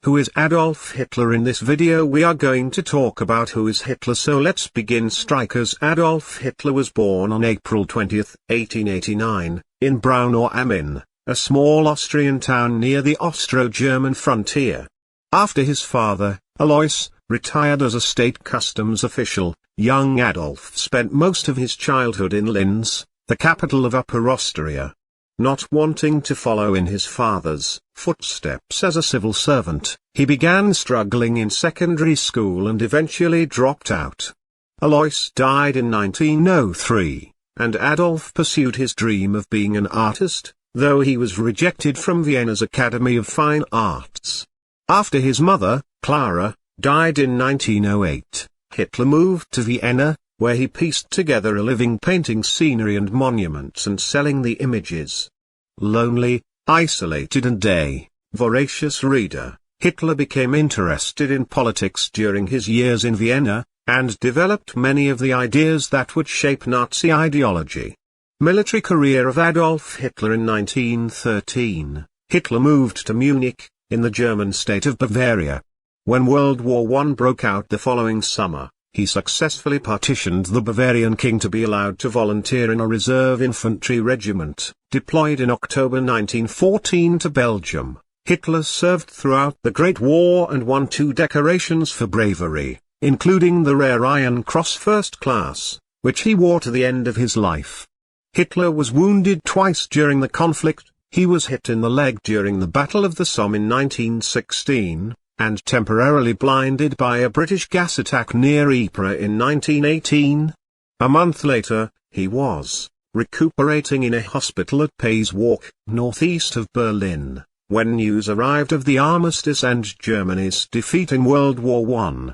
Who is Adolf Hitler? In this video we are going to talk about who is Hitler, so let's begin. Strikers. Adolf Hitler was born on April 20, 1889, in Braunau am Inn, a small Austrian town near the Austro-German frontier. After his father, Alois, retired as a state customs official, young Adolf spent most of his childhood in Linz, the capital of Upper Austria. Not wanting to follow in his father's footsteps as a civil servant, he began struggling in secondary school and eventually dropped out. Alois died in 1903, and Adolf pursued his dream of being an artist, though he was rejected from Vienna's Academy of Fine Arts. After his mother, Clara, died in 1908, Hitler moved to Vienna, where he pieced together a living painting scenery and monuments and selling the images. Lonely, isolated and a voracious reader, Hitler became interested in politics during his years in Vienna, and developed many of the ideas that would shape Nazi ideology. Military career of Adolf Hitler. In 1913, Hitler moved to Munich, in the German state of Bavaria. When World War I broke out the following summer, he successfully partitioned the Bavarian king to be allowed to volunteer in a reserve infantry regiment, deployed in October 1914 to Belgium. Hitler served throughout the Great War and won 2 decorations for bravery, including the rare Iron Cross First Class, which he wore to the end of his life. Hitler was wounded twice during the conflict. He was hit in the leg during the Battle of the Somme in 1916, and temporarily blinded by a British gas attack near Ypres in 1918. A month later, he was recuperating in a hospital at Pays Walk, northeast of Berlin, when news arrived of the armistice and Germany's defeat in World War I.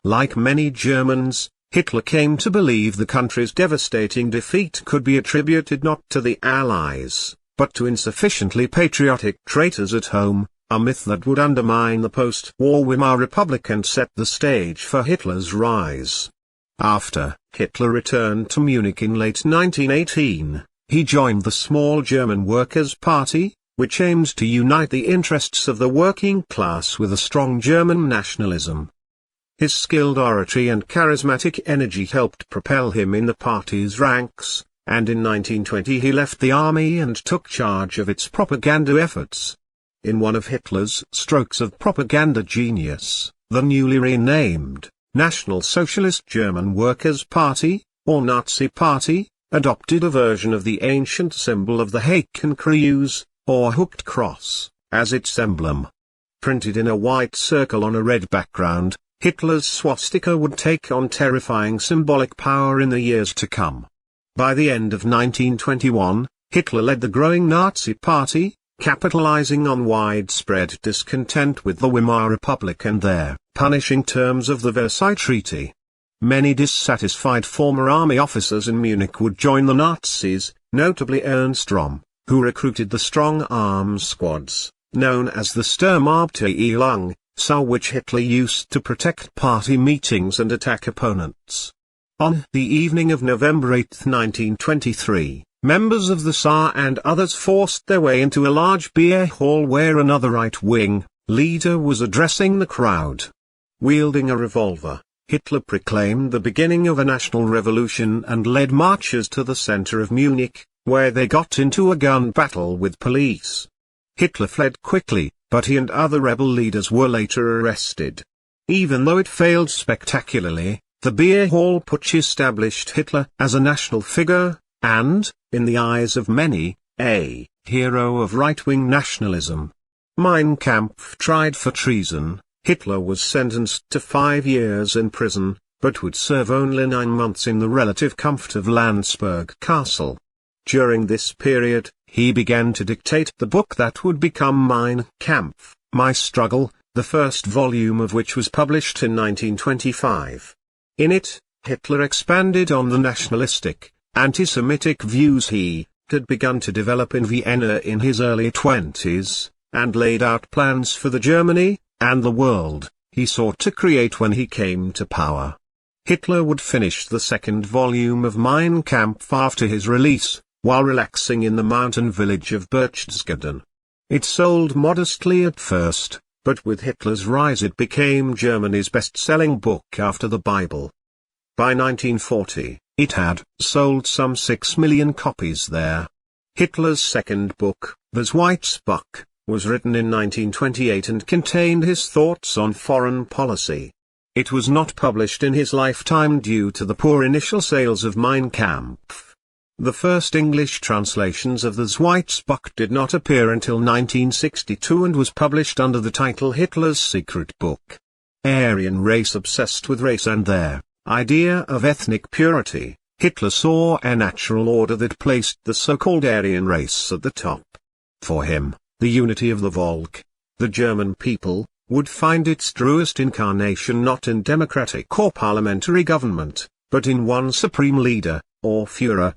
Like many Germans, Hitler came to believe the country's devastating defeat could be attributed not to the Allies, but to insufficiently patriotic traitors at home, a myth that would undermine the post-war Weimar Republic and set the stage for Hitler's rise. After Hitler returned to Munich in late 1918, he joined the small German Workers' Party, which aimed to unite the interests of the working class with a strong German nationalism. His skilled oratory and charismatic energy helped propel him in the party's ranks, and in 1920 he left the army and took charge of its propaganda efforts. In one of Hitler's strokes of propaganda genius, the newly renamed National Socialist German Workers' Party, or Nazi Party, adopted a version of the ancient symbol of the Hakenkreuz, or hooked cross, as its emblem. Printed in a white circle on a red background, Hitler's swastika would take on terrifying symbolic power in the years to come. By the end of 1921, Hitler led the growing Nazi Party, capitalizing on widespread discontent with the Weimar Republic and their punishing terms of the Versailles Treaty. Many dissatisfied former army officers in Munich would join the Nazis, notably Ernst Röhm, who recruited the strong arms squads, known as the Sturmabteilung, which Hitler used to protect party meetings and attack opponents. On the evening of November 8, 1923, members of the SA and others forced their way into a large beer hall where another right-wing leader was addressing the crowd. Wielding a revolver, Hitler proclaimed the beginning of a national revolution and led marchers to the center of Munich, where they got into a gun battle with police. Hitler fled quickly, but he and other rebel leaders were later arrested. Even though it failed spectacularly, the beer hall putsch established Hitler as a national figure, and, in the eyes of many, a hero of right-wing nationalism. Mein Kampf. Tried for treason, Hitler was sentenced to 5 years in prison, but would serve only 9 months in the relative comfort of Landsberg Castle. During this period, he began to dictate the book that would become Mein Kampf, My Struggle, the first volume of which was published in 1925. In it, Hitler expanded on the nationalistic, anti-Semitic views he had begun to develop in Vienna in his early 20s, and laid out plans for the Germany, and the world, he sought to create when he came to power. Hitler would finish the second volume of Mein Kampf after his release, while relaxing in the mountain village of Berchtesgaden. It sold modestly at first, but with Hitler's rise it became Germany's best-selling book after the Bible. By 1940, it had sold some 6 million copies there. Hitler's second book, Das Weiße Buch, was written in 1928 and contained his thoughts on foreign policy. It was not published in his lifetime due to the poor initial sales of Mein Kampf. The first English translations of Das Weiße Buch did not appear until 1962 and was published under the title Hitler's Secret Book. Aryan race. Obsessed with race and their idea of ethnic purity, Hitler saw a natural order that placed the so-called Aryan race at the top. For him, the unity of the Volk, the German people, would find its truest incarnation not in democratic or parliamentary government, but in one supreme leader, or Führer.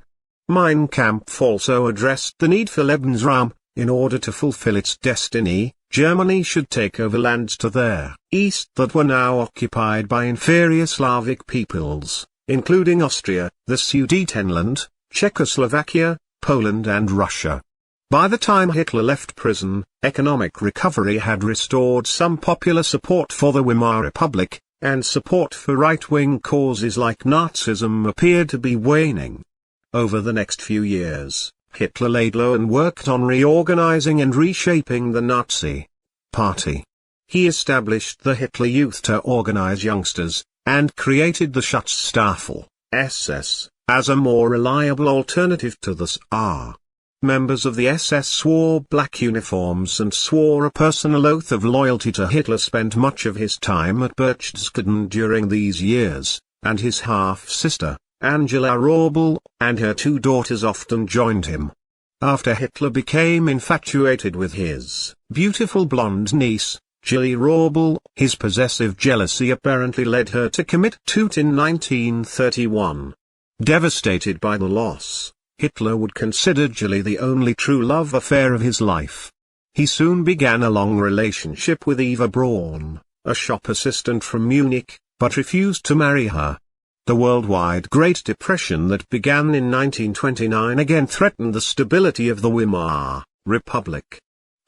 Mein Kampf also addressed the need for Lebensraum. In order to fulfill its destiny, Germany should take over lands to their east that were now occupied by inferior Slavic peoples, including Austria, the Sudetenland, Czechoslovakia, Poland and Russia. By the time Hitler left prison, economic recovery had restored some popular support for the Weimar Republic, and support for right-wing causes like Nazism appeared to be waning. Over the next few years, Hitler laid low and worked on reorganizing and reshaping the Nazi Party. He established the Hitler Youth to organize youngsters, and created the Schutzstaffel, SS, as a more reliable alternative to the SA. Members of the SS wore black uniforms and swore a personal oath of loyalty to Hitler. Spent much of his time at Berchtesgaden during these years, and his half-sister, Angela Roebel, and her 2 daughters often joined him. After Hitler became infatuated with his beautiful blonde niece, Gilly Roebel, his possessive jealousy apparently led her to commit suicide in 1931. Devastated by the loss, Hitler would consider Gilly the only true love affair of his life. He soon began a long relationship with Eva Braun, a shop assistant from Munich, but refused to marry her. The worldwide Great Depression that began in 1929 again threatened the stability of the Weimar Republic.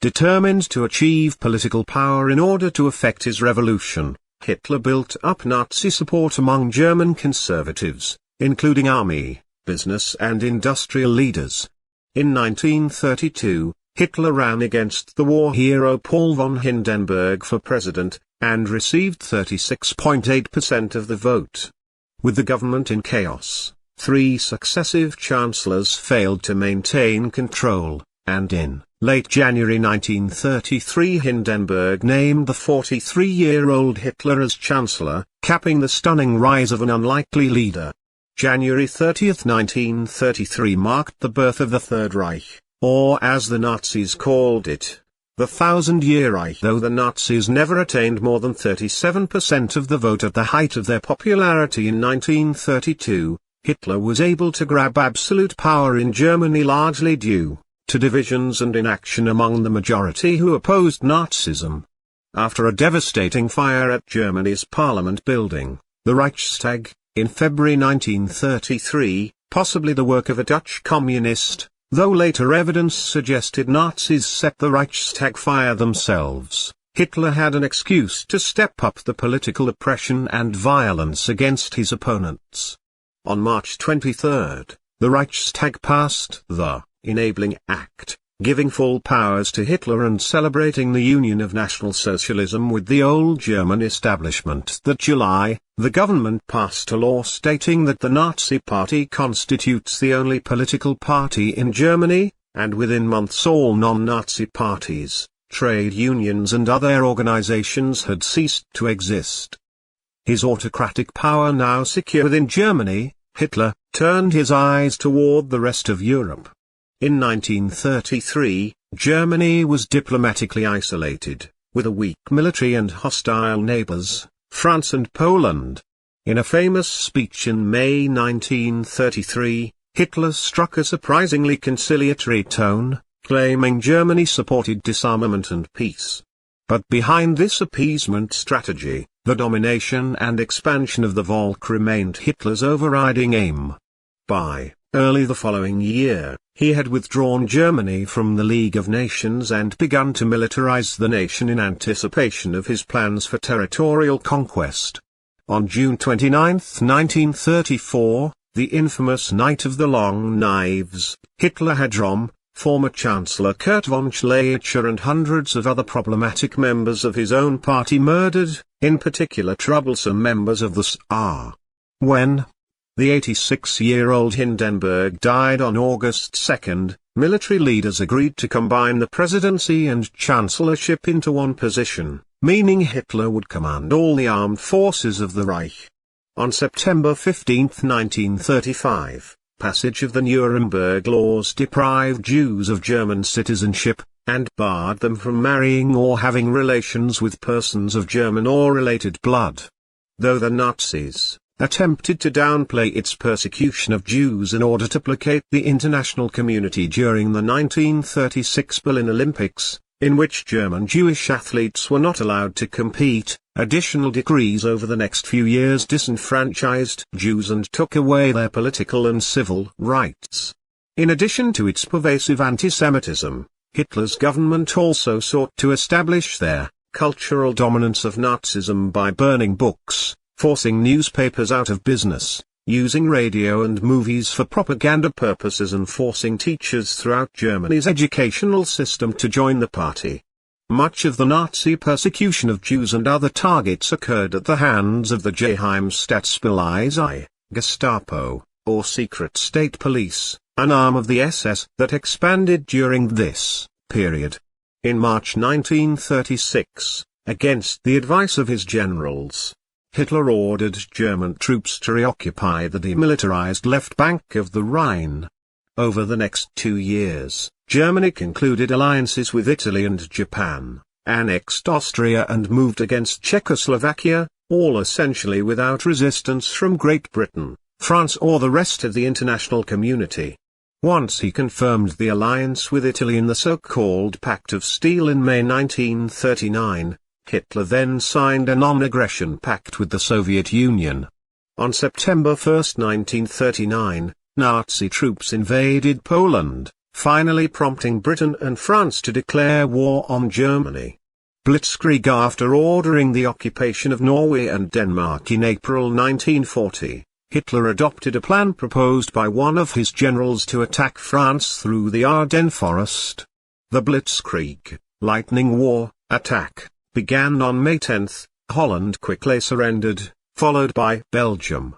Determined to achieve political power in order to effect his revolution, Hitler built up Nazi support among German conservatives, including army, business and industrial leaders. In 1932, Hitler ran against the war hero Paul von Hindenburg for president, and received 36.8% of the vote. With the government in chaos, 3 successive chancellors failed to maintain control, and in late January 1933 Hindenburg named the 43-year-old Hitler as chancellor, capping the stunning rise of an unlikely leader. January 30, 1933 marked the birth of the Third Reich, or as the Nazis called it, the Thousand-Year Reich. Though the Nazis never attained more than 37% of the vote at the height of their popularity in 1932, Hitler was able to grab absolute power in Germany largely due to divisions and inaction among the majority who opposed Nazism. After a devastating fire at Germany's parliament building, the Reichstag, in February 1933, possibly the work of a Dutch communist, though later evidence suggested Nazis set the Reichstag fire themselves, Hitler had an excuse to step up the political oppression and violence against his opponents. On March 23, the Reichstag passed the Enabling Act, giving full powers to Hitler and celebrating the union of National Socialism with the old German establishment. That July, the government passed a law stating that the Nazi Party constitutes the only political party in Germany, and within months all non-Nazi parties, trade unions and other organizations had ceased to exist. His autocratic power now secure within Germany, Hitler turned his eyes toward the rest of Europe. In 1933, Germany was diplomatically isolated, with a weak military and hostile neighbors, France and Poland. In a famous speech in May 1933, Hitler struck a surprisingly conciliatory tone, claiming Germany supported disarmament and peace. But behind this appeasement strategy, the domination and expansion of the Volk remained Hitler's overriding aim. By early the following year, He had withdrawn Germany from the League of Nations and begun to militarize the nation in anticipation of his plans for territorial conquest. On June 29, 1934, the infamous Night of the Long Knives, Hitler had Röhm, former Chancellor Kurt von Schleicher and hundreds of other problematic members of his own party murdered, in particular troublesome members of the SA. When the 86-year-old Hindenburg died on August 2, military leaders agreed to combine the presidency and chancellorship into one position, meaning Hitler would command all the armed forces of the Reich. On September 15, 1935, passage of the Nuremberg Laws deprived Jews of German citizenship, and barred them from marrying or having relations with persons of German or related blood. Though the Nazis attempted to downplay its persecution of Jews in order to placate the international community during the 1936 Berlin Olympics, in which German Jewish athletes were not allowed to compete, additional decrees over the next few years disenfranchised Jews and took away their political and civil rights. In addition to its pervasive antisemitism, Hitler's government also sought to establish their cultural dominance of Nazism by burning books, forcing newspapers out of business, using radio and movies for propaganda purposes and forcing teachers throughout Germany's educational system to join the party. Much of the Nazi persecution of Jews and other targets occurred at the hands of the Geheimstaatspolizei, Gestapo, or secret state police, an arm of the SS that expanded during this period. In March 1936, against the advice of his generals, Hitler ordered German troops to reoccupy the demilitarized left bank of the Rhine. Over the next 2 years, Germany concluded alliances with Italy and Japan, annexed Austria and moved against Czechoslovakia, all essentially without resistance from Great Britain, France or the rest of the international community. Once he confirmed the alliance with Italy in the so-called Pact of Steel in May 1939, Hitler then signed a non-aggression pact with the Soviet Union. On September 1, 1939, Nazi troops invaded Poland, finally prompting Britain and France to declare war on Germany. Blitzkrieg. After ordering the occupation of Norway and Denmark in April 1940, Hitler adopted a plan proposed by one of his generals to attack France through the Ardennes forest. The Blitzkrieg, lightning war, attack began on May 10. Holland quickly surrendered, followed by Belgium.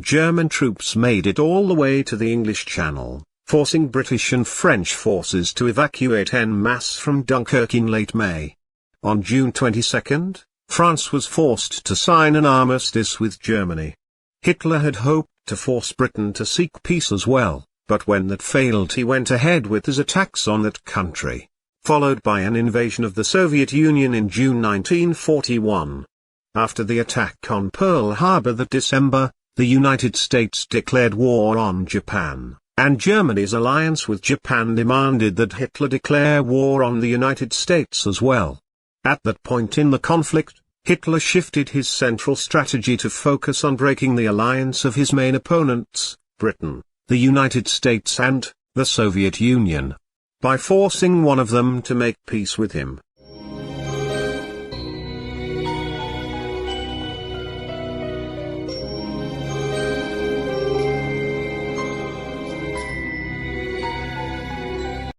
German troops made it all the way to the English Channel, forcing British and French forces to evacuate en masse from Dunkirk in late May. On June 22, France was forced to sign an armistice with Germany. Hitler had hoped to force Britain to seek peace as well, but when that failed he went ahead with his attacks on that country, followed by an invasion of the Soviet Union in June 1941. After the attack on Pearl Harbor that December, the United States declared war on Japan, and Germany's alliance with Japan demanded that Hitler declare war on the United States as well. At that point in the conflict, Hitler shifted his central strategy to focus on breaking the alliance of his main opponents, Britain, the United States and the Soviet Union. By forcing one of them to make peace with him,